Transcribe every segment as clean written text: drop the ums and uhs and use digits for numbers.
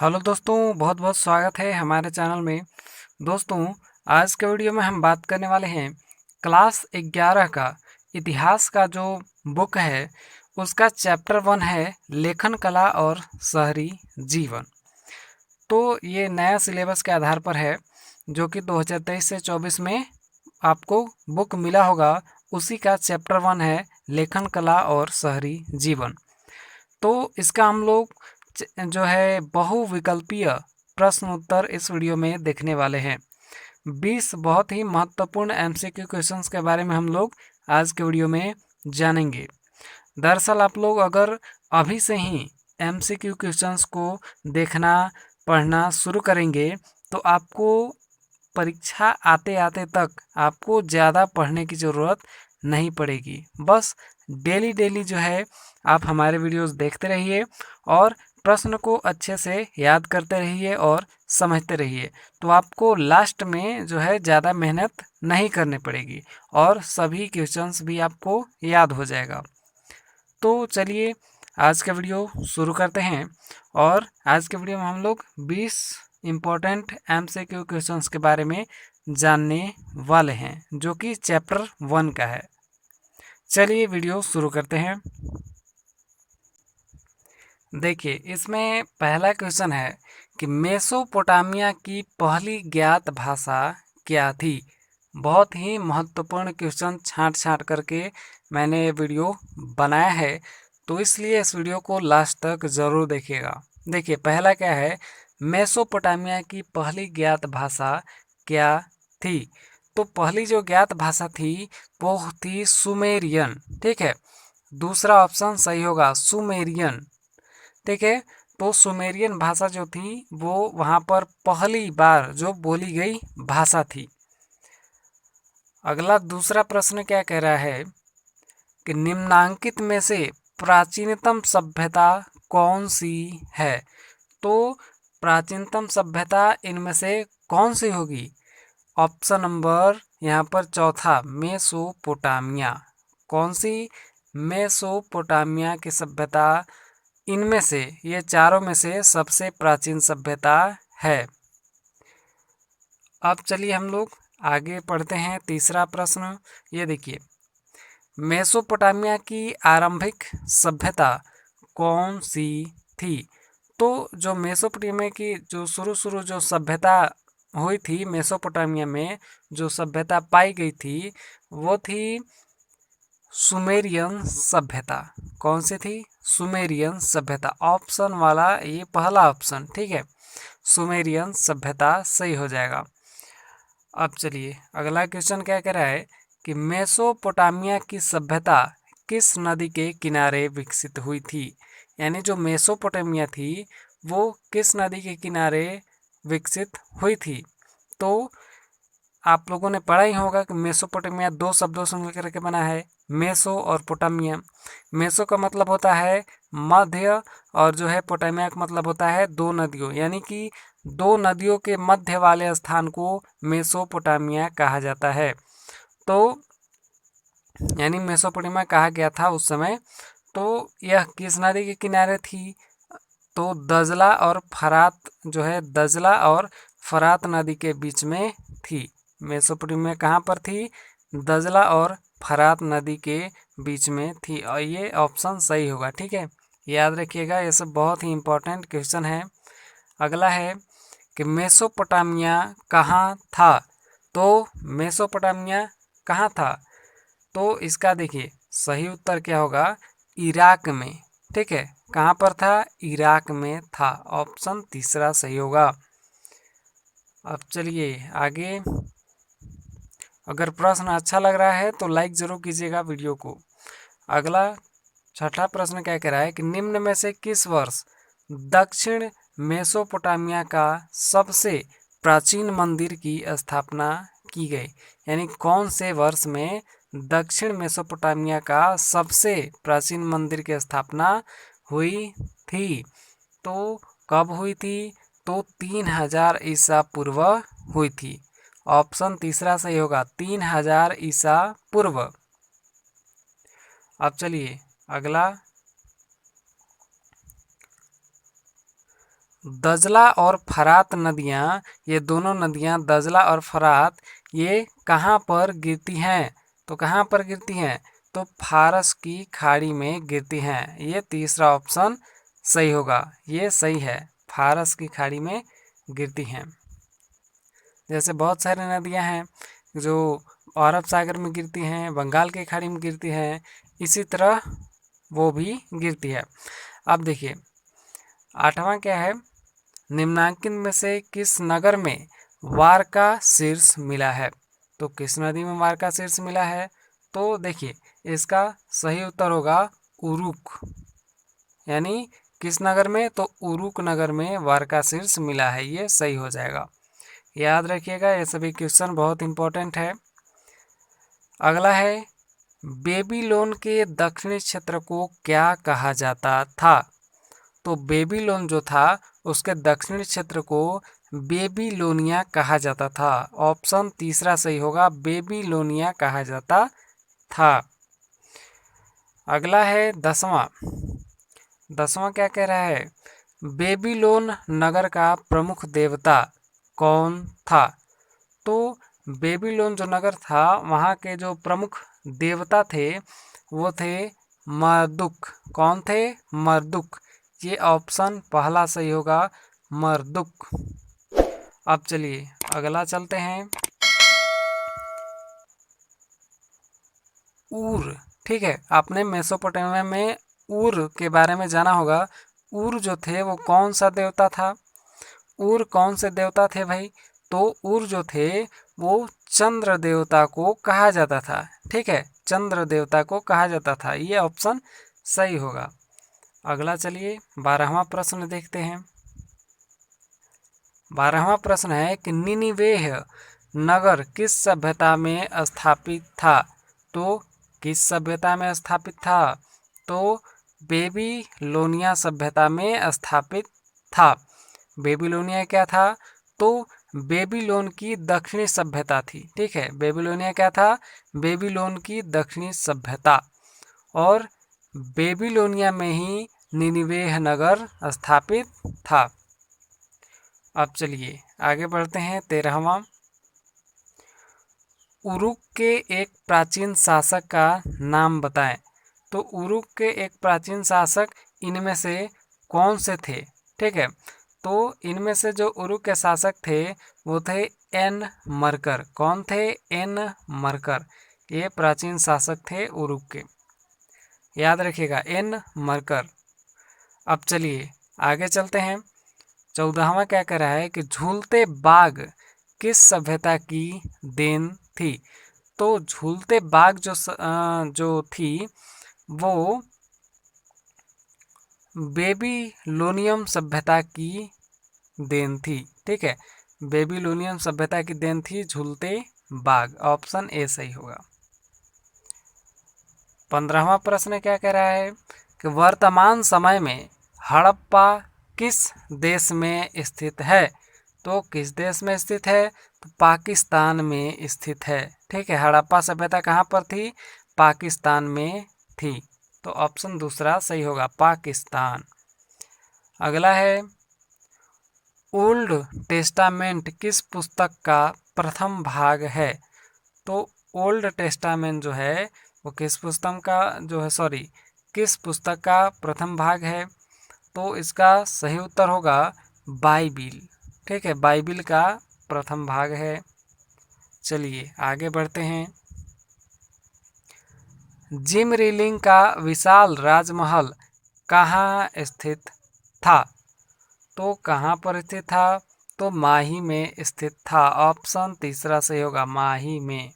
Hello दोस्तों, बहुत बहुत स्वागत है हमारे चैनल में। दोस्तों, आज के वीडियो में हम बात करने वाले हैं क्लास 11 का इतिहास का जो बुक है उसका चैप्टर 1 है लेखन कला और शहरी जीवन। तो ये नया सिलेबस के आधार पर है जो कि 2023 से 24 में आपको बुक मिला होगा। उसी का चैप्टर 1 है लेखन कला और शहरी जीवन। तो इसका हम लोग जो है बहुविकल्पीय प्रश्न उत्तर इस वीडियो में देखने वाले हैं। 20 बहुत ही महत्वपूर्ण एमसीक्यू क्वेश्चंस के बारे में हम लोग आज के वीडियो में जानेंगे। दरअसल आप लोग अगर अभी से ही एमसीक्यू क्वेश्चंस को देखना पढ़ना शुरू करेंगे तो आपको परीक्षा आते आते तक आपको ज़्यादा पढ़ने की ज़रूरत नहीं पड़ेगी। बस डेली डेली जो है आप हमारे वीडियोस देखते रहिए और प्रश्न को अच्छे से याद करते रहिए और समझते रहिए, तो आपको लास्ट में जो है ज़्यादा मेहनत नहीं करनी पड़ेगी और सभी क्वेश्चंस भी आपको याद हो जाएगा। तो चलिए आज का वीडियो शुरू करते हैं और आज के वीडियो में हम लोग 20 इम्पोर्टेंट एमसीक्यू क्वेश्चंस के बारे में जानने वाले हैं जो कि चैप्टर 1 का है। चलिए वीडियो शुरू करते हैं। देखिए, इसमें पहला क्वेश्चन है कि मेसोपोटामिया की पहली ज्ञात भाषा क्या थी। बहुत ही महत्वपूर्ण क्वेश्चन छांट छांट करके मैंने ये वीडियो बनाया है, तो इसलिए इस वीडियो को लास्ट तक ज़रूर देखिएगा। देखिए, पहला क्या है, मेसोपोटामिया की पहली ज्ञात भाषा क्या थी। तो पहली जो ज्ञात भाषा थी वो थी सुमेरियन। ठीक है, दूसरा ऑप्शन सही होगा, सुमेरियन। ठीक है, तो सुमेरियन भाषा जो थी वो वहाँ पर पहली बार जो बोली गई भाषा थी। अगला दूसरा प्रश्न क्या कह रहा है कि निम्नांकित में से प्राचीनतम सभ्यता कौन सी है। तो प्राचीनतम सभ्यता इनमें से कौन सी होगी। ऑप्शन नंबर यहाँ पर चौथा, मेसोपोटामिया। कौन सी, मेसोपोटामिया की सभ्यता इनमें से, ये चारों में से सबसे प्राचीन सभ्यता है। अब चलिए हम लोग आगे पढ़ते हैं। तीसरा प्रश्न ये देखिए, मेसोपोटामिया की आरंभिक सभ्यता कौन सी थी। तो जो मेसोपोटामिया की जो शुरू जो सभ्यता हुई थी, मेसोपोटामिया में जो सभ्यता पाई गई थी वो थी सुमेरियन सभ्यता। कौन सी थी, सुमेरियन सभ्यता। ऑप्शन वाला ये पहला ऑप्शन, ठीक है, सुमेरियन सभ्यता सही हो जाएगा। अब चलिए अगला क्वेश्चन क्या कह रहा है कि मेसोपोटामिया की सभ्यता किस नदी के किनारे विकसित हुई थी। यानी जो मेसोपोटामिया थी वो किस नदी के किनारे विकसित हुई थी। तो आप लोगों ने पढ़ा ही होगा कि मेसोपोटामिया दो शब्दों से मिलकर के बना है, मेसो और पोटामिया। मेसो का मतलब होता है मध्य और जो है पोटामिया का मतलब होता है दो नदियों, यानी कि दो नदियों के मध्य वाले स्थान को मेसोपोटामिया कहा जाता है। तो यानी मेसोपोटामिया कहा गया था उस समय। तो यह किस नदी के किनारे थी, तो दजला और फरात जो है, दजला और फरात नदी के बीच में थी। मेसोपोटामिया कहाँ पर थी, दजला और फरात नदी के बीच में थी, और ये ऑप्शन सही होगा। ठीक है, याद रखिएगा, ये सब बहुत ही इम्पोर्टेंट क्वेश्चन है। अगला है कि मेसोपोटामिया कहाँ था। तो मेसोपोटामिया कहाँ था, तो इसका देखिए सही उत्तर क्या होगा, इराक में। ठीक है, कहाँ पर था, इराक में था। ऑप्शन तीसरा सही होगा। अब चलिए आगे, अगर प्रश्न अच्छा लग रहा है तो लाइक ज़रूर कीजिएगा वीडियो को। अगला छठा प्रश्न क्या कह रहा है कि निम्न में से किस वर्ष दक्षिण मेसोपोटामिया का सबसे प्राचीन मंदिर की स्थापना की गई। यानी कौन से वर्ष में दक्षिण मेसोपोटामिया का सबसे प्राचीन मंदिर की स्थापना हुई थी। तो कब हुई थी, तो 3000 ईसा पूर्व हुई थी। ऑप्शन तीसरा सही होगा, 3000 ईसा पूर्व। अब चलिए अगला दजला और फरात नदियाँ, ये दोनों नदियाँ दजला और फरात ये कहाँ पर गिरती हैं? तो कहाँ पर गिरती हैं? तो फारस की खाड़ी में गिरती हैं। ये तीसरा ऑप्शन सही होगा, ये सही है, फारस की खाड़ी में गिरती हैं। जैसे बहुत सारी नदियाँ हैं जो अरब सागर में गिरती हैं, बंगाल की खाड़ी में गिरती हैं, इसी तरह वो भी गिरती है। अब देखिए 8वां क्या है, निम्नांकित में से किस नगर में वार का शीर्ष मिला है? तो किस नदी में वार का शीर्ष मिला है? तो देखिए इसका सही उत्तर होगा उरुक, यानी किस नगर में? तो उरुक नगर में वार का शीर्ष मिला है, ये सही हो जाएगा। याद रखिएगा, ये सभी क्वेश्चन बहुत इंपॉर्टेंट है। अगला है, बेबीलोन के दक्षिणी क्षेत्र को क्या कहा जाता था? तो बेबीलोन जो था उसके दक्षिणी क्षेत्र को बेबीलोनिया कहा जाता था। ऑप्शन तीसरा सही होगा, बेबीलोनिया कहा जाता था। अगला है 10वां। 10वां क्या कह रहा है, बेबीलोन नगर का प्रमुख देवता कौन था? तो बेबीलोन जो नगर था वहाँ के जो प्रमुख देवता थे वो थे मर्दुक। कौन थे? मर्दुक। ये ऑप्शन पहला सही होगा, मर्दुक। अब चलिए अगला चलते हैं, ऊर। ठीक है, आपने मेसोपोटामिया में ऊर के बारे में जाना होगा। ऊर जो थे वो कौन सा देवता था? ऊर कौन से देवता थे भाई? तो ऊर जो थे वो चंद्र देवता को कहा जाता था। ठीक है, चंद्र देवता को कहा जाता था, ये ऑप्शन सही होगा। अगला चलिए 12वां प्रश्न देखते हैं। 12वां प्रश्न है कि निनिवेह नगर किस सभ्यता में स्थापित था? तो किस सभ्यता में स्थापित था? तो बेबीलोनिया सभ्यता में स्थापित था। बेबीलोनिया क्या था? तो बेबीलोन की दक्षिणी सभ्यता थी। ठीक है, बेबीलोनिया क्या था? बेबीलोन की दक्षिणी सभ्यता, और बेबीलोनिया में ही निनिवेह नगर स्थापित था। अब चलिए आगे बढ़ते हैं 13वां। उरुक के एक प्राचीन शासक का नाम बताएं। तो उरुक के एक प्राचीन शासक इनमें से कौन से थे? ठीक है, तो इनमें से जो उरुक के शासक थे वो थे एन मरकर। कौन थे? एन मरकर। ये प्राचीन शासक थे उरुक के, याद रखिएगा, एन मरकर। अब चलिए आगे चलते हैं। 14वां क्या कह रहा है कि झूलते बाग किस सभ्यता की देन थी? तो झूलते बाग जो थी वो बेबीलोनियम सभ्यता की देन थी। ठीक है, बेबीलोनियम सभ्यता की देन थी झूलते बाग। ऑप्शन ए सही होगा। 15वां प्रश्न क्या कह रहा है कि वर्तमान समय में हड़प्पा किस देश में स्थित है? तो किस देश में स्थित है? तो पाकिस्तान में स्थित है। ठीक है, हड़प्पा सभ्यता कहाँ पर थी? पाकिस्तान में थी। तो ऑप्शन दूसरा सही होगा, पाकिस्तान। अगला है, ओल्ड टेस्टामेंट किस पुस्तक का प्रथम भाग है? तो ओल्ड टेस्टामेंट जो है वो किस पुस्तक का किस पुस्तक का प्रथम भाग है? तो इसका सही उत्तर होगा बाइबिल। ठीक है, बाइबिल का प्रथम भाग है। चलिए आगे बढ़ते हैं। जिम रीलिंग का विशाल राजमहल कहाँ स्थित था? तो कहाँ पर स्थित था? तो माही में स्थित था। ऑप्शन तीसरा सही होगा, माही में।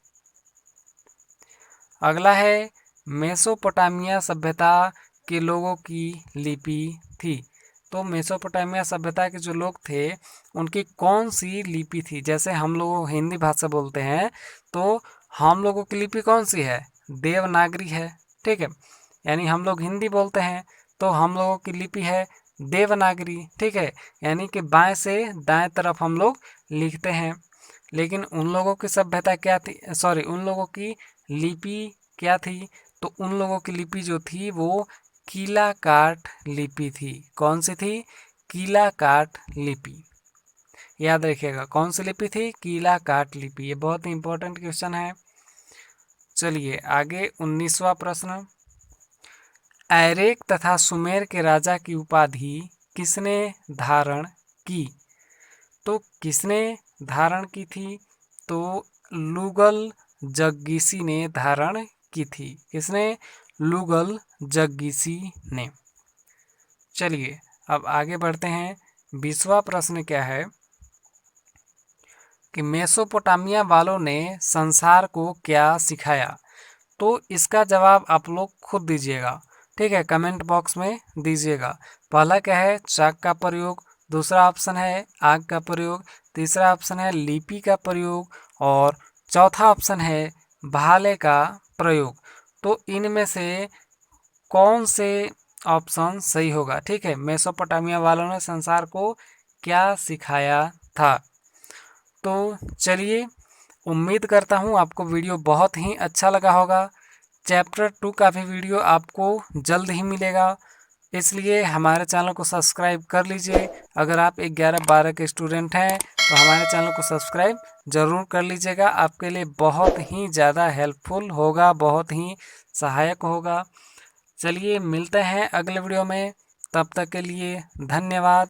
अगला है, मेसोपोटामिया सभ्यता के लोगों की लिपि थी। तो मेसोपोटामिया सभ्यता के जो लोग थे उनकी कौन सी लिपि थी? जैसे हम लोग हिंदी भाषा बोलते हैं तो हम लोगों की लिपि कौन सी है? देवनागरी है। ठीक है, यानी हम लोग हिंदी बोलते हैं तो हम लोगों की लिपि है देवनागरी। ठीक है, यानी कि बाएं से दाएं तरफ हम लोग लिखते हैं। लेकिन उन लोगों की सभ्यता क्या थी, उन लोगों की लिपि क्या थी? तो उन लोगों की लिपि जो थी वो कीला काठ लिपि थी। कौन सी थी? कीलाकाट लिपि। याद रखिएगा कौन सी लिपि थी? कीलाकाट लिपि। ये बहुत ही इंपॉर्टेंट क्वेश्चन है। चलिए आगे 19वां प्रश्न, एरेक तथा सुमेर के राजा की उपाधि किसने धारण की? तो किसने धारण की थी? तो लुगल जग्गिसी ने धारण की थी। किसने? लुगल जग्गिसी ने। चलिए अब आगे बढ़ते हैं। 20वां प्रश्न क्या है कि मेसोपोटामिया वालों ने संसार को क्या सिखाया? तो इसका जवाब आप लोग खुद दीजिएगा, ठीक है, कमेंट बॉक्स में दीजिएगा। पहला क्या है? चाक का प्रयोग, दूसरा ऑप्शन है आग का प्रयोग, तीसरा ऑप्शन है लिपि का प्रयोग और चौथा ऑप्शन है भाले का प्रयोग। तो इनमें से कौन से ऑप्शन सही होगा? ठीक है, मेसोपोटामिया वालों ने संसार को क्या सिखाया था? तो चलिए, उम्मीद करता हूँ आपको वीडियो बहुत ही अच्छा लगा होगा। चैप्टर 2 का भी वीडियो आपको जल्द ही मिलेगा, इसलिए हमारे चैनल को सब्सक्राइब कर लीजिए। अगर आप 11-12 के स्टूडेंट हैं तो हमारे चैनल को सब्सक्राइब ज़रूर कर लीजिएगा। आपके लिए बहुत ही ज़्यादा हेल्पफुल होगा, बहुत ही सहायक होगा। चलिए मिलते हैं अगले वीडियो में, तब तक के लिए धन्यवाद।